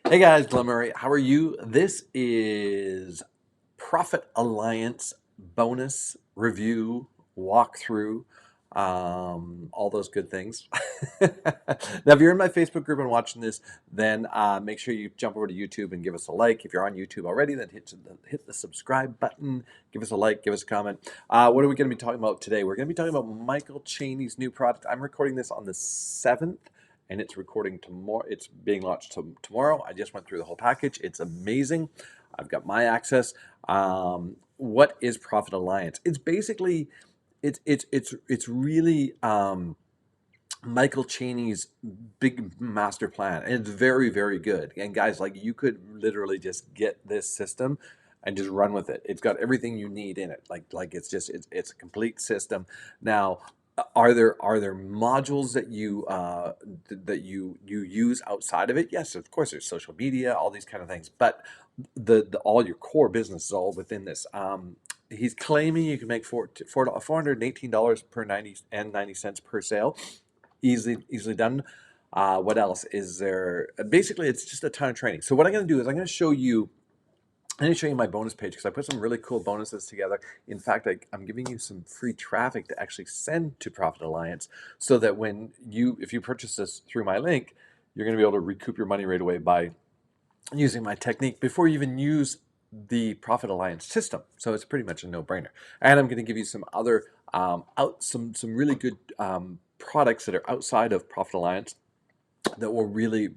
Hey guys, Glen, how are you? This is Profit Alliance bonus review walkthrough, all those good things. Now, if you're in my Facebook group and watching this, then make sure you jump over to YouTube and give us a like. If you're on YouTube already, then hit the subscribe button, give us a like, give us a comment. What are we going to be talking about today? We're going to be talking about Michael Cheney's new product. I'm recording this on the 7th. And it's recording tomorrow. It's being launched tomorrow. I just went through the whole package. It's amazing. I've got my access. What is Profit Alliance? It's basically, it's really Michael Cheney's big master plan, and it's very, very good. And guys, like, you could literally just get this system and just run with it. It's got everything you need in it. Like it's a complete system. Now, are there modules that you use outside of it? Yes, of course. There's social media, all these kind of things, but the all your core business is all within this. He's claiming you can make $418 per 90 cents per sale. Easily done. What else is there? Basically, it's just a ton of training. So what I'm going to do is I'm going to show you my bonus page because I put some really cool bonuses together. In fact, I'm giving you some free traffic to actually send to Profit Alliance so that if you purchase this through my link, you're going to be able to recoup your money right away by using my technique before you even use the Profit Alliance system. So it's pretty much a no-brainer. And I'm going to give you some other some really good products that are outside of Profit Alliance that will really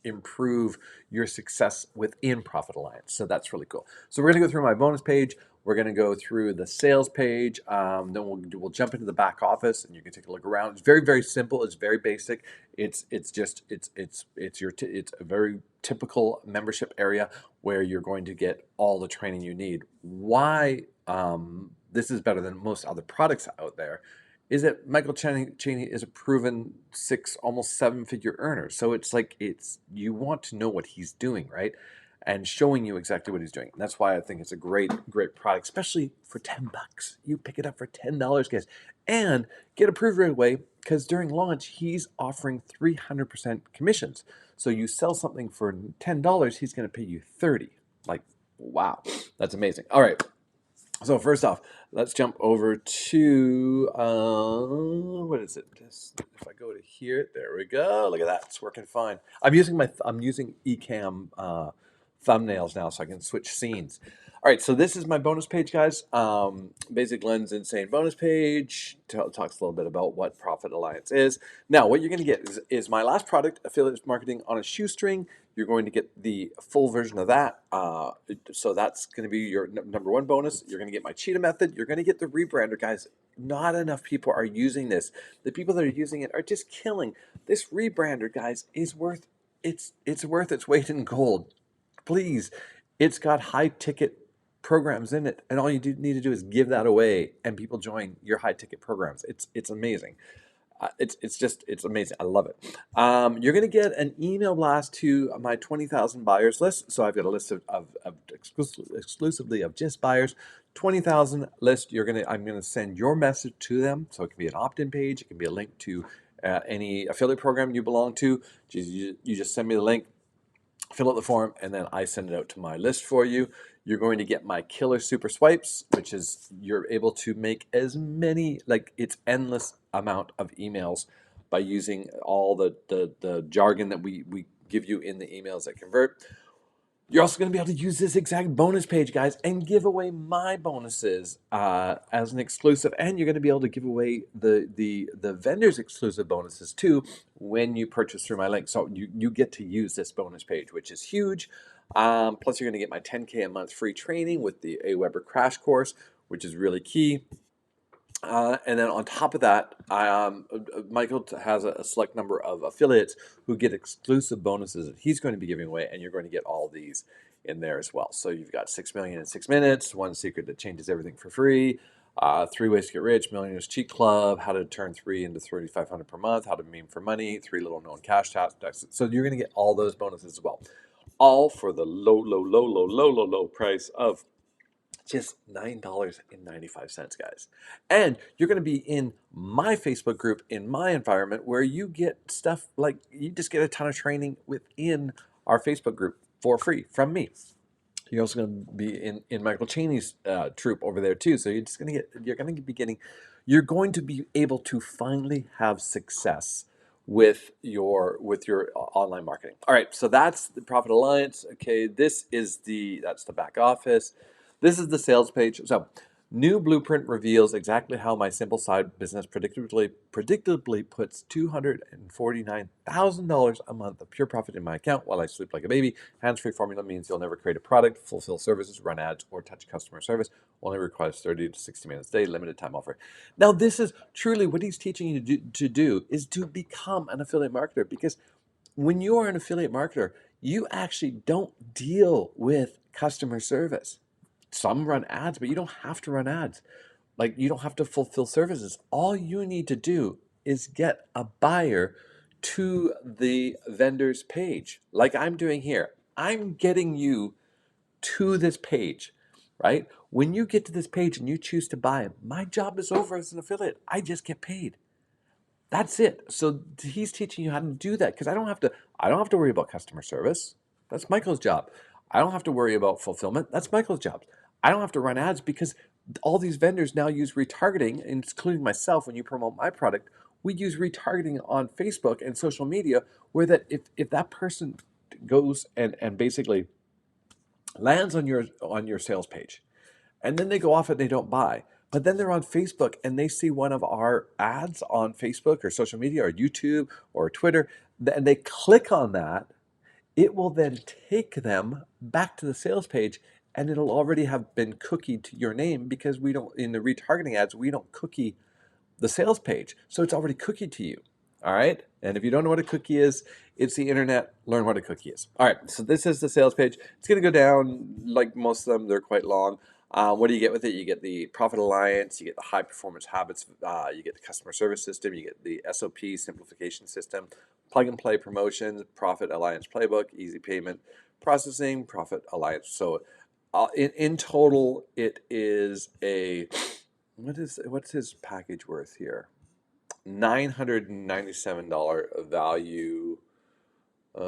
improve your success within Profit Alliance. So that's really cool. So we're going to go through my bonus page. We're going to go through the sales page. Then we'll jump into the back office, and you can take a look around. It's very simple. It's very basic. It's a very typical membership area where you're going to get all the training you need. Why this is better than most other products out there is that Michael Cheney is a proven almost seven-figure earner. So you want to know what he's doing, right? And showing you exactly what he's doing. And that's why I think it's a great product, especially for $10. You pick it up for $10, guys, and get approved right away because during launch he's offering 300% commissions. So you sell something for $10, he's going to pay you $30. Like, wow, that's amazing. All right. So first off, let's jump over to what is it? Just if I go to here, there we go. Look at that, it's working fine. I'm using Ecamm thumbnails now, so I can switch scenes. All right, so this is my bonus page, guys. Basic Glenn's Insane bonus page talks a little bit about what Profit Alliance is. Now, what you're going to get is my last product, Affiliate Marketing on a Shoestring. You're going to get the full version of that. So that's going to be your number one bonus. You're going to get my cheetah method. You're going to get the rebrander, guys. Not enough people are using this. The people that are using it are just killing. This rebrander, guys, is worth it's worth its weight in gold. Please, it's got high ticket programs in it, and all you need to do is give that away, and people join your high ticket programs. It's amazing. It's amazing. I love it. You're going to get an email blast to my 20,000 buyers list. So I've got a list of exclusively of just buyers. 20,000 list. I'm going to send your message to them. So it can be an opt-in page. It can be a link to any affiliate program you belong to. You just send me the link, fill out the form, and then I send it out to my list for you. You're going to get my killer super swipes, which is you're able to make as many, like, it's endless amount of emails by using all the jargon that we give you in the emails that convert. You're also going to be able to use this exact bonus page, guys, and give away my bonuses as an exclusive. And you're going to be able to give away the vendor's exclusive bonuses too when you purchase through my link. So you get to use this bonus page, which is huge. Plus, you're going to get my 10K a month free training with the AWeber crash course, which is really key. And then on top of that, Michael has a select number of affiliates who get exclusive bonuses that he's going to be giving away, and you're going to get all these in there as well. So you've got 6 million in 6 minutes, one secret that changes everything for free, 3 ways to get rich, Millionaires Cheat Club, how to turn 3 into 3,500 per month, how to meme for money, 3 little known cash tasks. So you're going to get all those bonuses as well, all for the low price of just $9.95, guys. And you're going to be in my Facebook group, in my environment, where you get stuff like you just get a ton of training within our Facebook group for free from me. You're also going to be in Michael Cheney's troop over there too. So you're going to be able to finally have success with your online marketing. All right, so that's the Profit Alliance. Okay, that's the back office. This is the sales page. So new blueprint reveals exactly how my simple side business predictably puts $249,000 a month of pure profit in my account while I sleep like a baby. Hands-free formula means you'll never create a product, fulfill services, run ads, or touch customer service. Only requires 30 to 60 minutes a day, limited time offer. Now, this is truly what he's teaching you to do is to become an affiliate marketer, because when you are an affiliate marketer, you actually don't deal with customer service. Some run ads, but you don't have to run ads. Like, you don't have to fulfill services. All you need to do is get a buyer to the vendor's page, like I'm doing here. I'm getting you to this page, right? When you get to this page and you choose to buy, my job is over as an affiliate. I just get paid. That's it. So he's teaching you how to do that, because I don't have to worry about customer service. That's Michael's job. I don't have to worry about fulfillment. That's Michael's job. I don't have to run ads, because all these vendors now use retargeting, including myself. When you promote my product, we use retargeting on Facebook and social media, where that if that person goes and basically lands on your sales page, and then they go off and they don't buy, but then they're on Facebook and they see one of our ads on Facebook or social media or YouTube or Twitter, and they click on that, it will then take them back to the sales page, and it'll already have been cookied to your name, because we don't, in the retargeting ads, we don't cookie the sales page. So it's already cookied to you. All right. And if you don't know what a cookie is, it's the internet. Learn what a cookie is. All right. So this is the sales page. It's going to go down like most of them. They're quite long. What do you get with it? You get the Profit Alliance, you get the high performance habits, you get the customer service system, you get the SOP simplification system, plug and play promotions, Profit Alliance playbook, easy payment processing, Profit Alliance. So in total, it is what's his package worth here? $997 value. I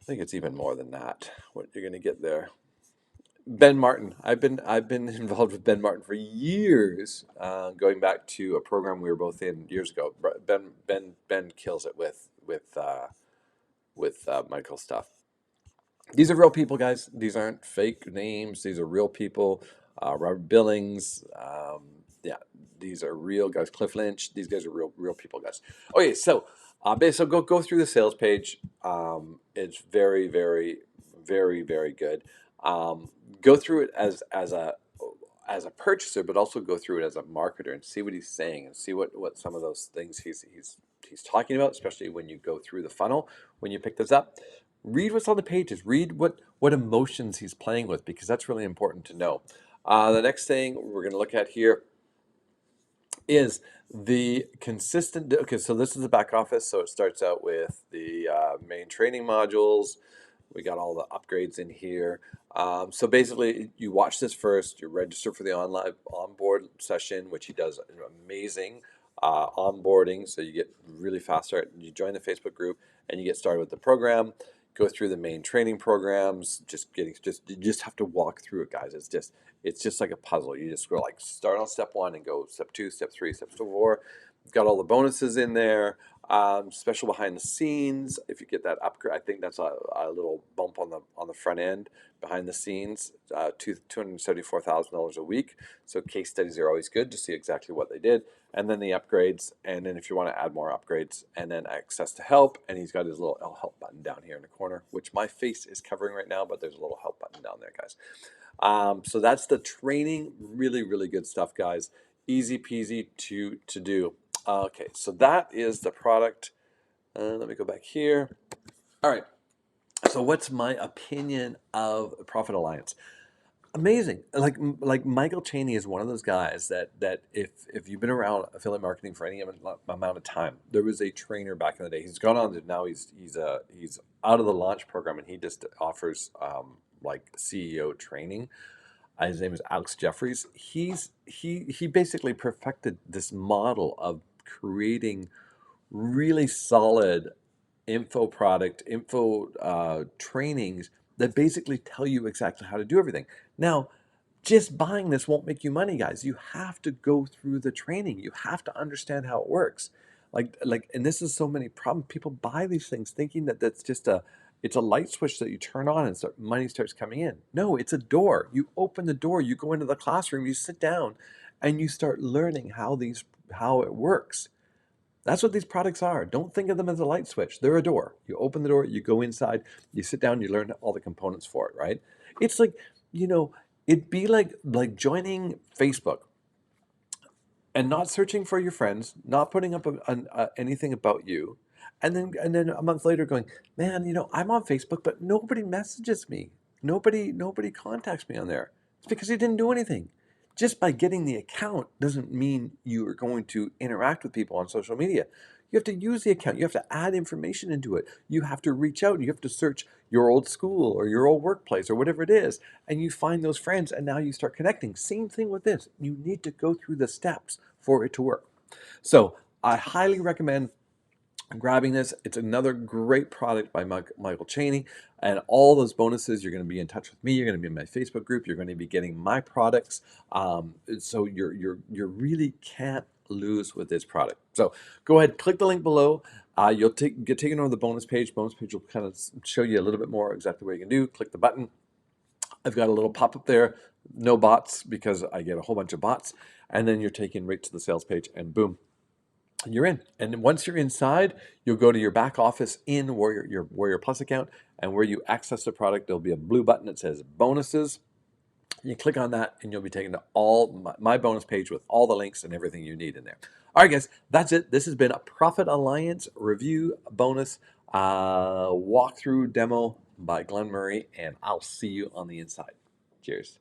think it's even more than that, what you're going to get there. Ben Martin. I've been involved with Ben Martin for years, going back to a program we were both in years ago. Ben kills it with Michael stuff. These are real people, guys. These aren't fake names. These are real people. Robert Billings. Yeah, these are real guys. Cliff Lynch. These guys are real people, guys. Okay, so so go through the sales page. It's very, very, very, very good. Go through it as a purchaser, but also go through it as a marketer and see what he's saying, and see what some of those things he's talking about, especially when you go through the funnel. When you pick this up, read what's on the pages. Read what emotions he's playing with, because that's really important to know. The next thing we're going to look at here is the consistent. Okay, so this is the back office. So it starts out with the main training modules. We got all the upgrades in here. So basically, you watch this first. You register for the online onboard session, which he does amazing onboarding. So you get really fast start. You join the Facebook group and you get started with the program. Go through the main training programs. You just have to walk through it, guys. It's just like a puzzle. You just go like start on step 1 and go step 2, step 3, step 4. Got all the bonuses in there. Special behind the scenes. If you get that upgrade, I think that's a little bump on the front end behind the scenes. $274,000 a week. So case studies are always good to see exactly what they did. And then the upgrades, and then if you want to add more upgrades, and then access to help. And he's got his little help button down here in the corner, which my face is covering right now, but there's a little help button down there, guys. So that's the training. Really, really good stuff, guys. Easy peasy to do. Okay, so that is the product. Let me go back here. All right. So what's my opinion of Profit Alliance? Amazing. Like Michael Cheney is one of those guys that if you've been around affiliate marketing for any amount of time, there was a trainer back in the day. He's gone on to now he's out of the launch program, and he just offers like CEO training. His name is Alex Jeffries. He basically perfected this model of creating really solid info trainings that basically tell you exactly how to do everything. Now, just buying this won't make you money, guys. You have to go through the training. You have to understand how it works. And this is so many problems. People buy these things thinking that that's just it's a light switch that you turn on and money starts coming in. No, it's a door. You open the door, you go into the classroom, you sit down, and you start learning how it works. That's what these products are. Don't think of them as a light switch. They're a door. You open the door, you go inside, you sit down, you learn all the components for it, right? It's like, you know, it'd be like joining Facebook and not searching for your friends, not putting up anything about you, and then a month later going, man, I'm on Facebook, but nobody messages me, nobody contacts me on there. It's because you didn't do anything. Just by getting the account doesn't mean you are going to interact with people on social media. You have to use the account. You have to add information into it. You have to reach out. You have to search your old school or your old workplace or whatever it is, and you find those friends, and now you start connecting. Same thing with this. You need to go through the steps for it to work. So I highly recommend grabbing this. It's another great product by Michael Chaney, and all those bonuses. You're going to be in touch with me. You're going to be in my Facebook group. You're going to be getting my products. So you really can't lose with this product. So go ahead, click the link below. You'll get taken over the bonus page. Bonus page will kind of show you a little bit more exactly what you can do. Click the button. I've got a little pop-up there, no bots, because I get a whole bunch of bots, and then you're taken right to the sales page, and boom, you're in. And once you're inside, you'll go to your back office in Warrior Plus account, and where you access the product, there'll be a blue button that says bonuses. You click on that, and you'll be taken to all my bonus page with all the links and everything you need in there. All right, guys, that's it. This has been a Profit Alliance review bonus walkthrough demo by Glen Murray, and I'll see you on the inside. Cheers.